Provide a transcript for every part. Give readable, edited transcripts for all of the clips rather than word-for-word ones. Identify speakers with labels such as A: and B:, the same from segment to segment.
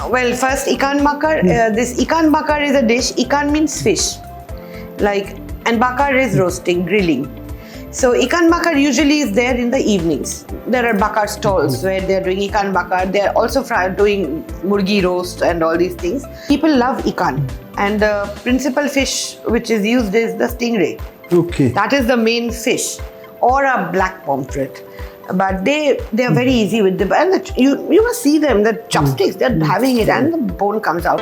A: Well, first ikan bakar. This ikan bakar is a dish. Ikan means fish, and bakar is roasting, grilling. So ikan bakar usually is there in the evenings. There are bakar stalls where they are doing ikan bakar. They are also doing murgi roast and all these things. People love ikan, and the principal fish which is used is the stingray.
B: Okay.
A: That is the main fish, or a black pomfret. But they are very easy with the, and you must see them, the chopsticks, they're having it and the bone comes out.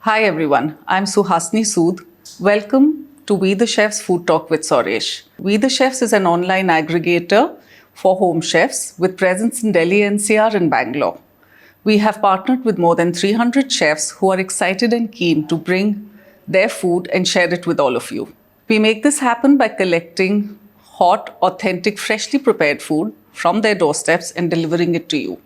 C: Hi everyone, I'm Suhasini Sood. Welcome to We the Chefs Food Talk with Sourish. We the Chefs is an online aggregator for home chefs with presence in Delhi, NCR and Bangalore. We have partnered with more than 300 chefs who are excited and keen to bring their food and share it with all of you. We make this happen by collecting hot, authentic, freshly prepared food from their doorsteps and delivering it to you.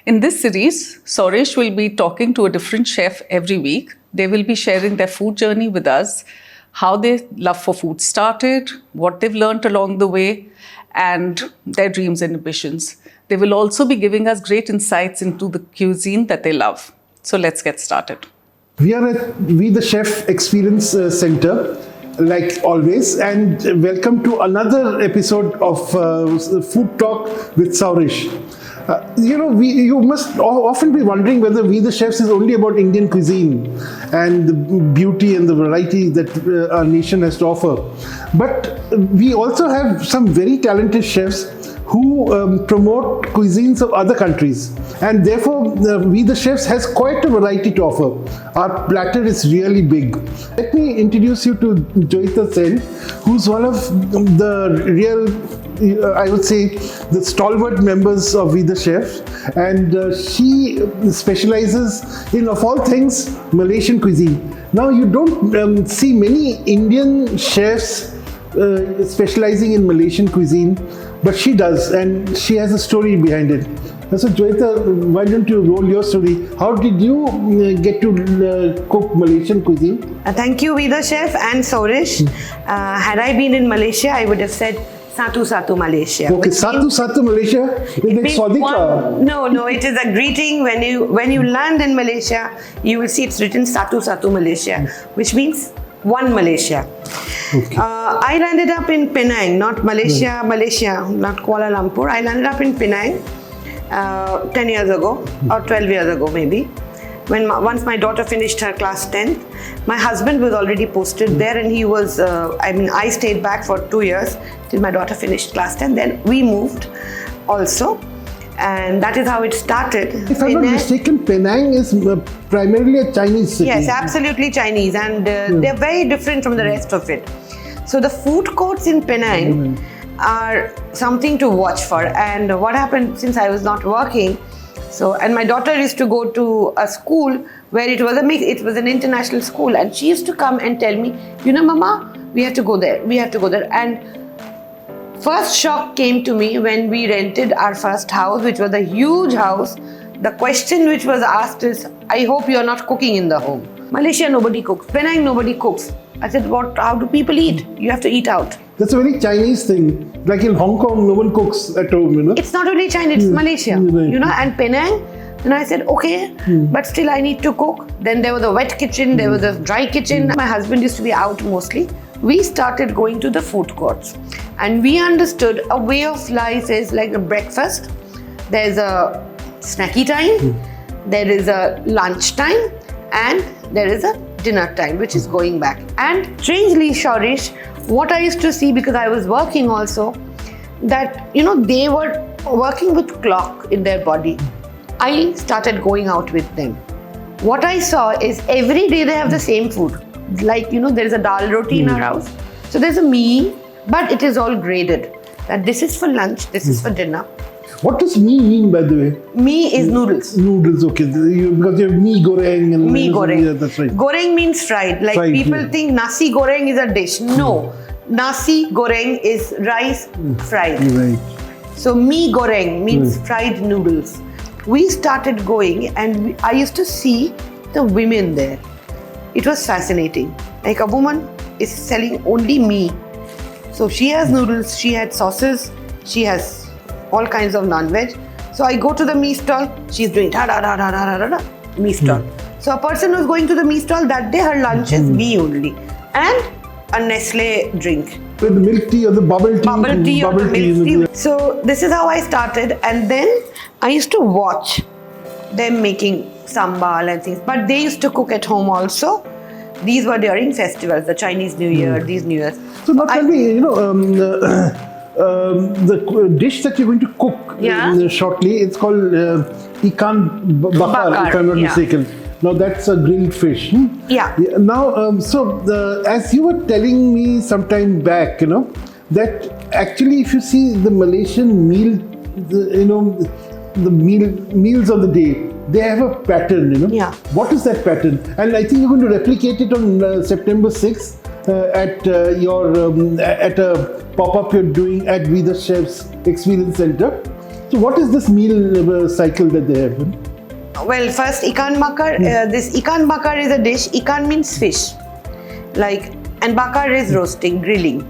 C: In this series, Sourish will be talking to a different chef every week. They will be sharing their food journey with us, how their love for food started, what they've learned along the way, and their dreams and ambitions. They will also be giving us great insights into the cuisine that they love. So let's get started.
B: We are at We the Chef Experience Center, like always, and welcome to another episode of Food Talk with Sourish. You must often be wondering whether We the Chefs is only about Indian cuisine and the beauty and the variety that our nation has to offer. But we also have some very talented chefs who promote cuisines of other countries. And therefore, We the Chefs has quite a variety to offer. Our platter is really big. Let me introduce you to Jayita Sen, who's one of the real, I would say, the stalwart members of We the Chefs, and she specializes in, of all things, Malaysian cuisine. Now, you don't see many Indian chefs specializing in Malaysian cuisine, but she does, and she has a story behind it. So, Jayita, why don't you roll your story? How did you get to cook Malaysian cuisine?
A: Thank you, We the Chef and Sourish. Had I been in Malaysia, I would have said Satu Satu Malaysia.
B: Okay, Satu Satu Malaysia? It's like Swadika.
A: No, it is a greeting. When you land in Malaysia, you will see it's written Satu Satu Malaysia, which means one Malaysia.
B: Okay.
A: I landed up in Penang, not Malaysia, not Kuala Lumpur. I landed up in Penang 10 years ago, or 12 years ago maybe. Once my daughter finished her class 10th, my husband was already posted there, and he was, I stayed back for 2 years till my daughter finished class 10. Then we moved also, and that is how it started.
B: If I'm not mistaken, Penang is primarily a Chinese city.
A: Yes, absolutely Chinese, and they're very different from the rest of it. So the food courts in Penang are something to watch for. And what happened, since I was not working, and my daughter used to go to a school where it was an international school, and she used to come and tell me, Mama, we have to go there. And first shock came to me when we rented our first house, which was a huge house. The question which was asked is, I hope you are not cooking in the home. Malaysia, nobody cooks. Penang, nobody cooks. I said, how do people eat? You have to eat out.
B: That's a very Chinese thing. Like in Hong Kong, no one cooks at home,
A: It's not only China, it's Malaysia,
B: right.
A: And Penang. And I said, okay, but still I need to cook. Then there was a wet kitchen, there was a dry kitchen. My husband used to be out mostly. We started going to the food courts. And we understood a way of life is like a breakfast. There's a snacky time, there is a lunch time, and there is a dinner time, which is going back. And strangely, Sourish, what I used to see, because I was working also, that, they were working with clock in their body. I started going out with them. What I saw is every day they have the same food. Like, there is a dal roti in our house. So there's a meal, but it is all graded. That this is for lunch, this is for dinner.
B: What does mee mean, by the way?
A: Mee is noodles.
B: Noodles, okay. Because you have mee goreng. And
A: mee goreng.
B: Yeah, that's right.
A: Goreng means fried. Like fried, people think nasi goreng is a dish. No. Nasi goreng is rice fried.
B: Right.
A: So mee goreng means fried noodles. We started going, and I used to see the women there. it was fascinating. Like a woman is selling only me. So she has noodles, she had sauces, she has all kinds of non-veg. So I go to the mee stall, she's doing mee stall. So a person who's going to the mee stall, that day her lunch is me only. And a Nestle drink.
B: With the milk tea or the bubble tea.
A: Bubble tea or the milk tea. So this is how I started, and then I used to watch them making sambal and things. But they used to cook at home also. These were during festivals, the Chinese New Year, these New Years.
B: So now tell me, the dish that you're going to cook shortly, it's called ikan bakar, if I'm not mistaken. Now that's a grilled fish.
A: Yeah.
B: Now, as you were telling me some time back, that actually if you see the Malaysian meal, the meals of the day, they have a pattern,
A: Yeah.
B: What is that pattern? And I think you're going to replicate it on September 6th at at a pop-up you're doing at We the Chefs Experience Center. So what is this meal cycle that they have?
A: Well, first ikan bakar. This ikan bakar is a dish. Ikan means fish, and bakar is roasting, grilling.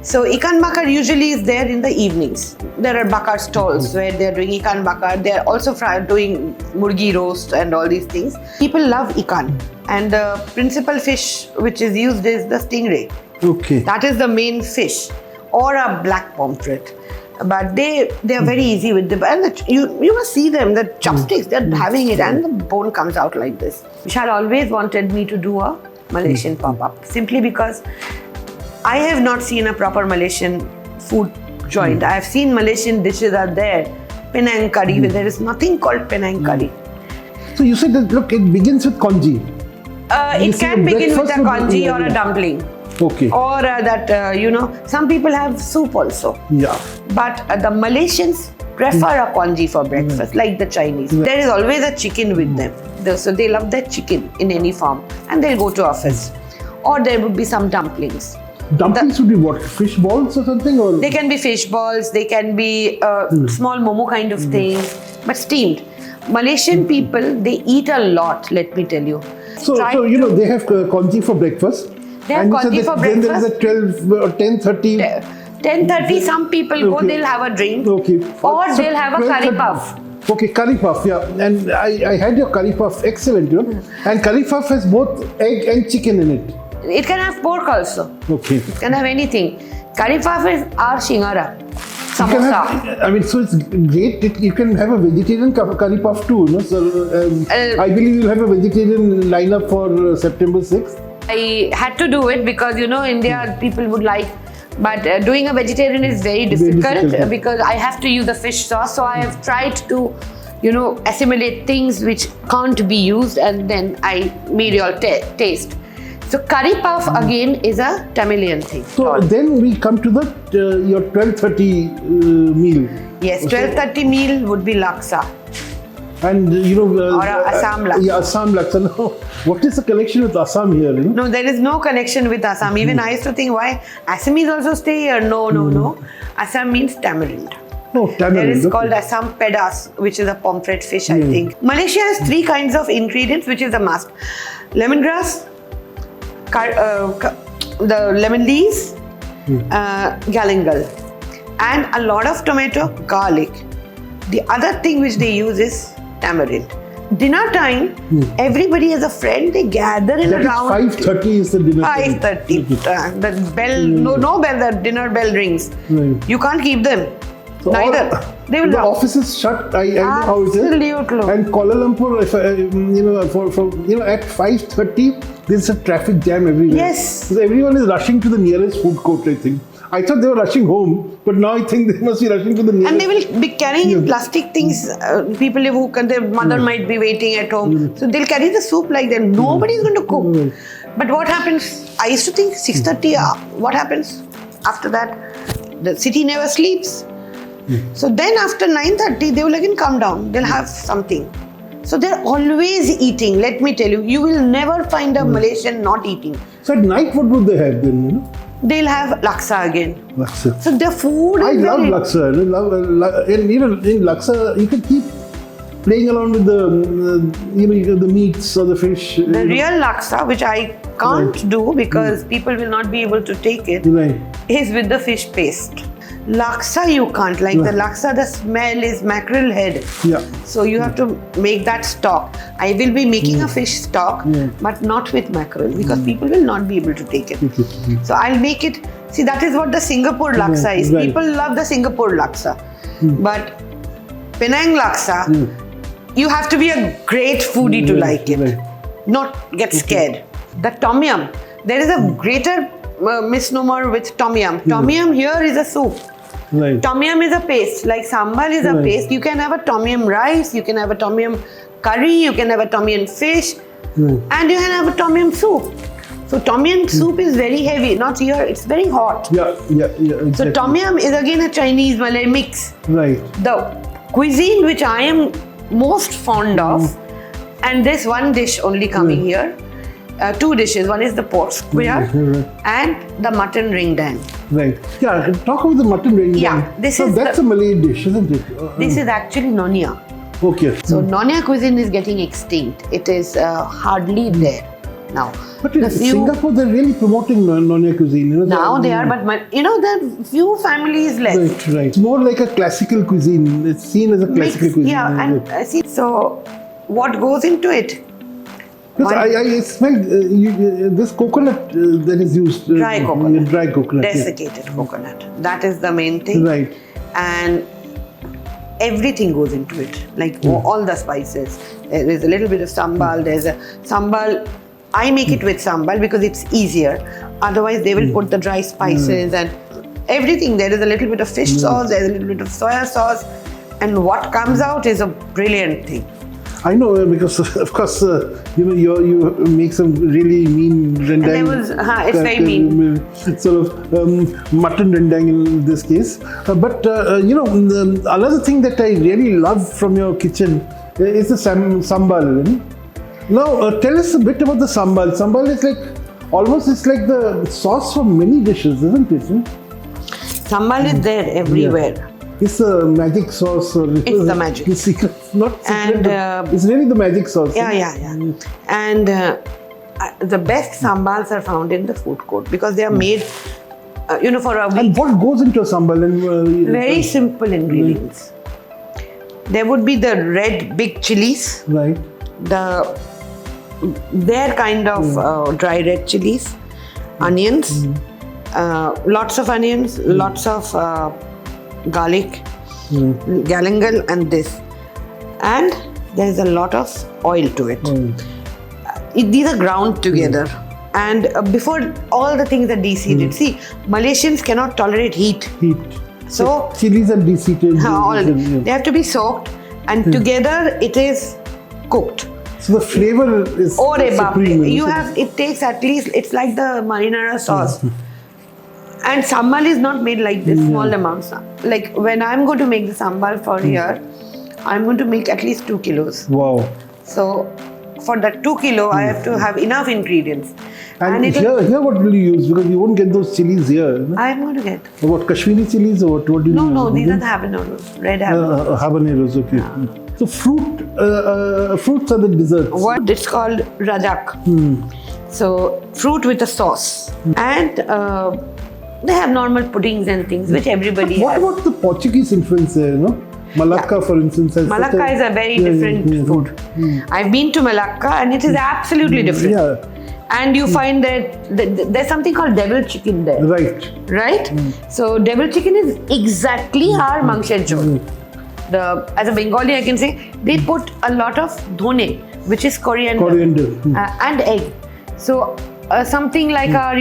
A: So ikan bakar usually is there in the evenings. There are bakar stalls where they are doing ikan bakar. They are also doing murgi roast and all these things. People love ikan, and the principal fish which is used is the stingray.
B: Okay.
A: That is the main fish, or a black pomfret. But they are very easy with you must see them, the chopsticks, they're having it and the bone comes out like this. Vishal always wanted me to do a Malaysian pop-up, simply because I have not seen a proper Malaysian food joint. I have seen Malaysian dishes are there, Penang Curry, but there is nothing called Penang Curry.
B: So you said that, look, it begins with congee.
A: It can begin with a congee or a dumpling.
B: Okay.
A: Or some people have soup also.
B: Yeah.
A: But the Malaysians prefer a congee for breakfast, like the Chinese. There is always a chicken with them. So they love that chicken in any form, and they'll go to office. Or there would be some dumplings.
B: Dumplings would be what? Fish balls or something? Or
A: they can be fish balls, they can be small momo kind of things, but steamed. Malaysian people, they eat a lot, let me tell you.
B: So they have congee for breakfast.
A: They have congee for breakfast.
B: Then there is a 12 or 10:30.
A: 10:30, some people go, they'll have a drink.
B: Okay.
A: Or they'll have a curry puff.
B: Okay, curry puff, yeah. And I had your curry puff, excellent, And curry puff has both egg and chicken in it.
A: It can have pork also.
B: Okay.
A: It can have anything. Curry puff is our shingara. Samosa.
B: So it's great. You can have a vegetarian curry puff too, So I believe you'll have a vegetarian lineup for September 6th.
A: I had to do it because, India people would like, but doing a vegetarian is very difficult because I have to use the fish sauce. So I have tried to, assimilate things which can't be used, and then I made you all taste. So curry puff again is a Tamilian thing.
B: So then we come to your 12:30 meal.
A: Yes, 12:30 meal would be laksa.
B: And
A: or Assam Laksa.
B: Yeah, Assam Laksa. No, what is the connection with Assam here?
A: No, there is no connection with Assam. Even I used to think, why Assamese also stay here? No. Assam means tamarind.
B: Oh, tamarind.
A: There is called Assam pedas, which is a pomfret fish, I think. Malaysia has 3 kinds of ingredients, which is a must: lemongrass, the lemon leaves, galangal, and a lot of tomato, garlic. The other thing which they use is tamarind. Dinner time, everybody has a friend, they gather in a round.
B: 5:30 is the dinner time.
A: 5:30. The bell, no bell, the dinner bell rings.
B: Right.
A: You can't keep them.
B: So
A: Neither. They will
B: the office is shut. I know how it is.
A: Absolutely.
B: And Kuala Lumpur, at 5:30, there's a traffic jam everywhere.
A: Yes.
B: So everyone is rushing to the nearest food court, I think. I thought they were rushing home, but now I think they must be rushing to the nearest.
A: And they will be carrying plastic things. People who their mother might be waiting at home. So they'll carry the soup like that. Nobody is going to cook. But what happens? I used to think 6:30, what happens after that? The city never sleeps. So then after 9:30, they will again come down. They'll have something. So they're always eating. Let me tell you, you will never find a Malaysian not eating.
B: So at night, what would they have then?
A: They'll have laksa again.
B: Laksa.
A: So their food
B: I love laksa. In Laksa, you can keep playing around with the meats or the fish.
A: The real laksa, which I can't do because people will not be able to take it, is with the fish paste. Laksa you can't. Like the laksa, the smell is mackerel head.
B: Yeah.
A: So you have to make that stock. I will be making a fish stock, but not with mackerel because people will not be able to take it. So I'll make it. See, that is what the Singapore laksa is. People love the Singapore laksa. But Penang laksa, you have to be a great foodie to like it. Not get scared. The tom yum. There is a greater misnomer with tom yum. Tom yum here is a soup. Tom yum is a paste. Like sambal is a paste. You can have a tom yum rice. You can have a tom yum curry. You can have a tom yum fish. And you can have a tom yum soup. So tom yum soup is very heavy. Not here. It's very hot.
B: Yeah, exactly.
A: So tom yum is again a Chinese Malay mix. The cuisine which I am most fond of, and this one dish only coming here, two dishes. One is the pork square and the mutton rendang.
B: Yeah, talk about the mutton rendang.
A: Yeah,
B: that's a Malay dish, isn't it?
A: This is actually Nonya.
B: Okay.
A: So Nonya cuisine is getting extinct. It is hardly there now.
B: But in Singapore, they're really promoting Nonya cuisine.
A: Now they are, but there are few families left.
B: Right. It's more like a classical cuisine. It's seen as a classical cuisine.
A: Yeah, and see, so what goes into it?
B: Because I smell this coconut that is used.
A: Dry coconut.
B: Dry coconut.
A: Desiccated coconut. That is the main thing.
B: Right.
A: And everything goes into it. Like all the spices. There is a little bit of sambal. There's a sambal. I make it with sambal because it's easier. Otherwise, they will put the dry spices and everything. There is a little bit of fish sauce. There's a little bit of soya sauce. And what comes out is a brilliant thing.
B: I know because of course you make some really mean rendang.
A: It's very mean.
B: Sort of mutton rendang in this case. But another thing that I really love from your kitchen is the sambal. Now tell us a bit about the sambal. Sambal is like the sauce for many dishes, isn't it?
A: Sambal is there everywhere.
B: Yeah. It's a magic sauce.
A: It's the magic.
B: It's not secret, it's really the magic sauce.
A: Yeah. And the best sambals are found in the food court because they are made, for a week.
B: And what goes into a sambal?
A: Very simple ingredients. There would be the red big chillies.
B: Right.
A: Their kind of dry red chillies, onions, lots of onions, lots of garlic, galangal, and this. And there is a lot of oil to it. These are ground together. And before all the things are deseeded. See, Malaysians cannot tolerate heat. So
B: chilies are deseeded.
A: They have to be soaked, and together it is cooked.
B: So the flavor is supreme.
A: It takes at least, it's like the marinara sauce. And sambal is not made like this, small amounts. Like when I'm going to make the sambal for here, I'm going to make at least 2 kilos.
B: Wow.
A: So for that 2 kilo, I have to have enough ingredients.
B: And here what will you use? Because you won't get those chilies here. No?
A: I'm going to get.
B: What, Kashmiri chilies or what do you use?
A: No, these are the habaneros, red habaneros.
B: Habaneros, okay. So fruits are the desserts.
A: What it's called rajak. So fruit with a sauce. And they have normal puddings and things which everybody
B: What
A: has.
B: about the Portuguese influence there, Malacca, for instance.
A: Malacca is a very different food. I've been to Malacca and it is absolutely different.
B: Yeah.
A: And you find that there's something called devil chicken there. Right? So devil chicken is exactly our mangshel chol. As a Bengali, I can say they put a lot of dhone, which is coriander. And egg. So something like our,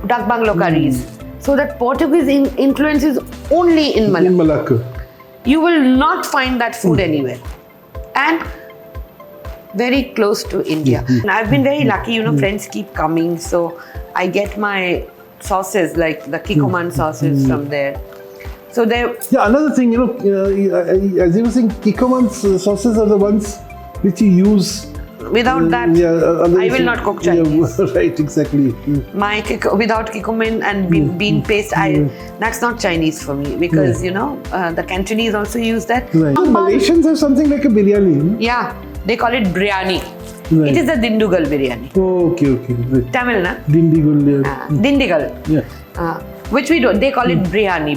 A: duck bungalow curries. So that Portuguese influence is only in Malacca.
B: In Malacca.
A: You will not find that food anywhere. And very close to India. And I've been very lucky, friends keep coming. So I get my sauces, like the Kikoman sauces from there. So there.
B: Yeah, another thing, as you were saying, Kikoman's sauces are the ones which you use
A: Without that, I will not cook Chinese.
B: Yeah, right, exactly.
A: Without cumin and bean paste, that's not Chinese for me, because the Cantonese also use that.
B: Right. Malaysians have something like a biryani.
A: Yeah, they call it biryani.
B: Right.
A: It is a Dindugal biryani.
B: Oh, okay. Right.
A: Tamil, na?
B: Dindigul, yeah.
A: Dindigal.
B: Yeah.
A: Which we don't. They call it biryani.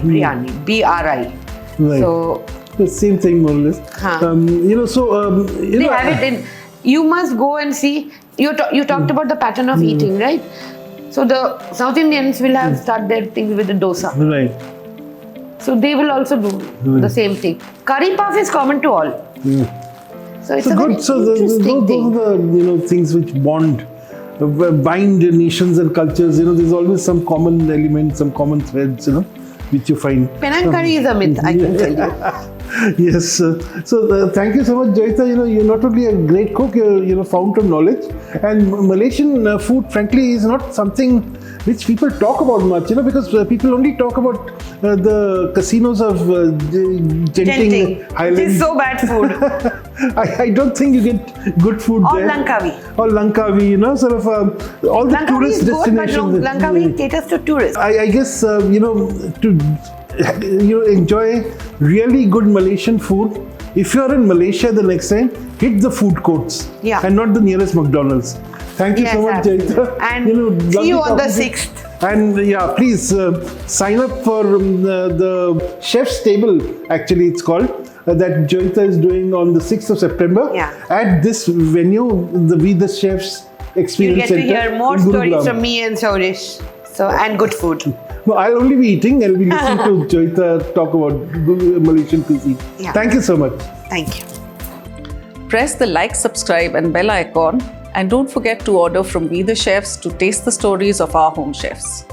A: BRI.
B: Right.
A: So
B: the same thing, more or less.
A: They have it in. You must go and see. You talked about the pattern of eating, right? So the South Indians will have start their things with the dosa.
B: Right.
A: So they will also do the same thing. Curry puff is common to all. So it's a very interesting thing.
B: Those are the things which bind nations and cultures. There's always some common element, some common threads. Which you find.
A: Penang Curry is a myth, I can tell you.
B: Yes. So thank you so much, Jayita. You're not only a great cook, you're a fount of knowledge. And Malaysian food, frankly, is not something which people talk about much, because people only talk about the casinos of Genting Highlands.
A: It is so bad food.
B: I don't think you get good food there. Or Langkawi, sort of all the
A: Langkawi
B: tourist
A: is good,
B: destinations.
A: but Langkawi caters to tourists.
B: I guess, to enjoy really good Malaysian food, if you're in Malaysia the next time, hit the food courts and not the nearest McDonald's. Thank you so much, Jayita.
A: And see you on the 6th.
B: And please sign up for the Chef's Table, actually it's called, that Jayita is doing on the 6th of September at this venue, the We the Chefs Experience Center.
A: You'll get to hear more stories from me and Sourish. And good food.
B: No, I'll only be eating. I'll be listening to Jayita talk about Malaysian cuisine.
A: Yeah.
B: Thank you so much.
A: Thank you.
C: Press the like, subscribe and bell icon, and don't forget to order from We the Chefs to taste the stories of our home chefs.